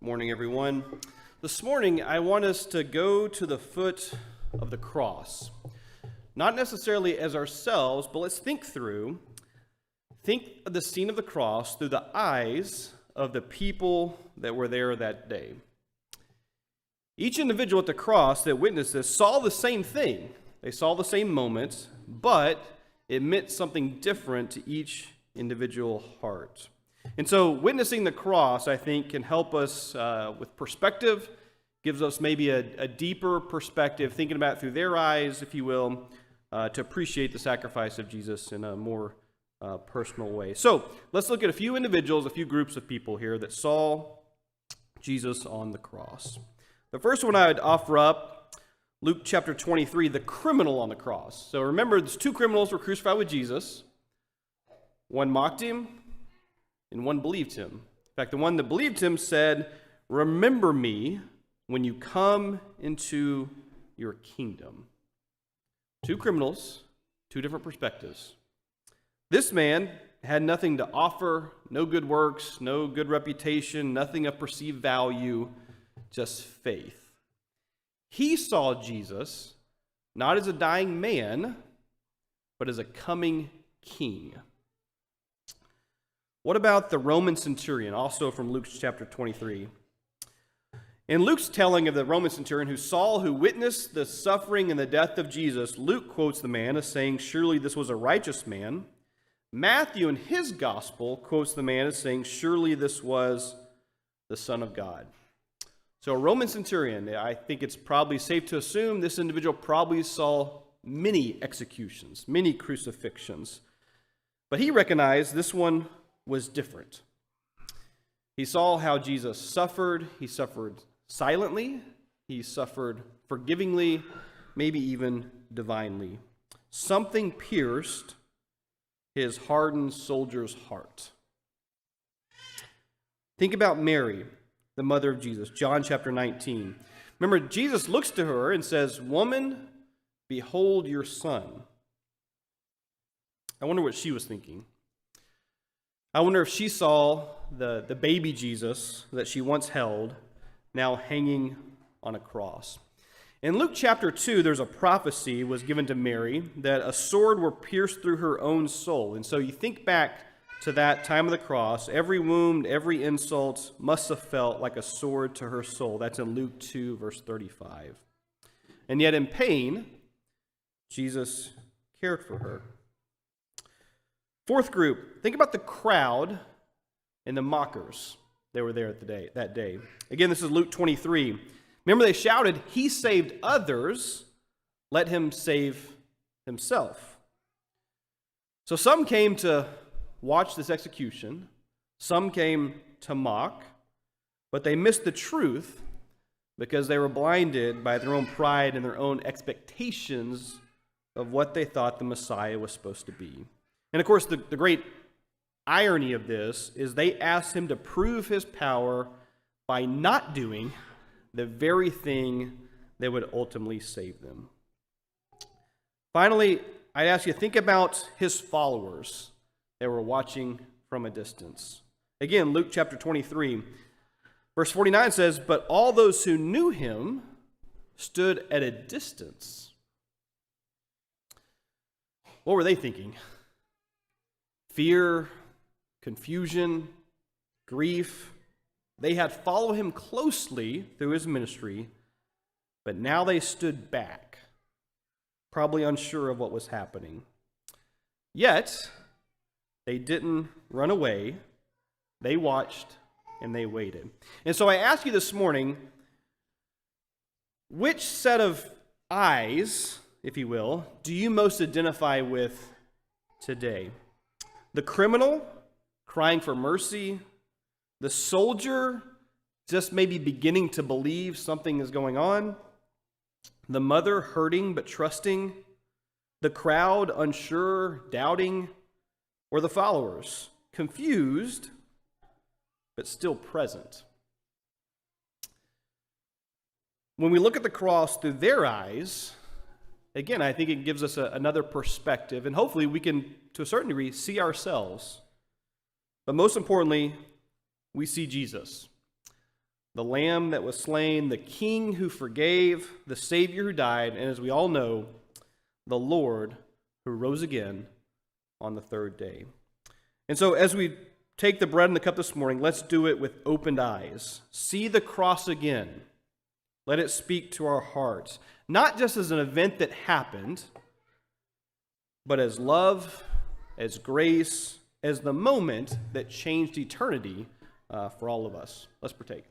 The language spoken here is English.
Morning, everyone. This morning, I want us to go to the foot of the cross. Not necessarily as ourselves, but let's think of the scene of the cross through the eyes of the people that were there that day. Each individual at the cross that witnessed this saw the same thing. They saw the same moment, but it meant something different to each individual heart. And so witnessing the cross, I think, can help us with perspective, gives us maybe a deeper perspective, thinking about it through their eyes, if you will, to appreciate the sacrifice of Jesus in a more personal way. So let's look at a few individuals, a few groups of people here that saw Jesus on the cross. The first one I would offer up, Luke chapter 23, the criminal on the cross. So remember, there's two criminals were crucified with Jesus. One mocked him, and one believed him. In fact, the one that believed him said, "Remember me when you come into your kingdom." Two criminals, two different perspectives. This man had nothing to offer, no good works, no good reputation, nothing of perceived value, just faith. He saw Jesus not as a dying man, but as a coming king. What about the Roman centurion, also from Luke chapter 23? In Luke's telling of the Roman centurion who witnessed the suffering and the death of Jesus, Luke quotes the man as saying, "Surely this was a righteous man." Matthew, in his gospel, quotes the man as saying, "Surely this was the Son of God." So a Roman centurion, I think it's probably safe to assume this individual probably saw many executions, many crucifixions. But he recognized this one was different. He saw how Jesus suffered. He suffered silently. He suffered forgivingly, maybe even divinely. Something pierced his hardened soldier's heart. Think about Mary, the mother of Jesus, John chapter 19. Remember, Jesus looks to her and says, "Woman, behold your son." I wonder what she was thinking. I wonder if she saw the baby Jesus that she once held now hanging on a cross. In Luke chapter 2, there's a prophecy was given to Mary that a sword will pierce through her own soul. And so you think back to that time of the cross, every wound, every insult must have felt like a sword to her soul. That's in Luke 2, verse 35. And yet in pain, Jesus cared for her. Fourth group, think about the crowd and the mockers that were there that day. Again, this is Luke 23. Remember, they shouted, "He saved others, let him save himself." So some came to watch this execution, some came to mock, but they missed the truth because they were blinded by their own pride and their own expectations of what they thought the Messiah was supposed to be. And of course, the great irony of this is they asked him to prove his power by not doing the very thing that would ultimately save them. Finally, I'd ask you to think about his followers that were watching from a distance. Again, Luke chapter 23, verse 49 says, "But all those who knew him stood at a distance." What were they thinking? Fear, confusion, grief. They had followed him closely through his ministry, but now they stood back, probably unsure of what was happening. Yet, they didn't run away. They watched and they waited. And so I ask you this morning, which set of eyes, if you will, do you most identify with today? The criminal crying for mercy, the soldier just maybe beginning to believe something is going on, the mother hurting but trusting, the crowd unsure, doubting, or the followers confused but still present. When we look at the cross through their eyes, again, I think it gives us another perspective, and hopefully we can, to a certain degree, see ourselves. But most importantly, we see Jesus. the Lamb that was slain, the King who forgave, the Savior who died, and as we all know, the Lord who rose again on the third day. And so as we take the bread and the cup this morning, let's do it with opened eyes. See the cross again. Let it speak to our hearts, not just as an event that happened, but as love, as grace, as the moment that changed eternity for all of us. Let's partake.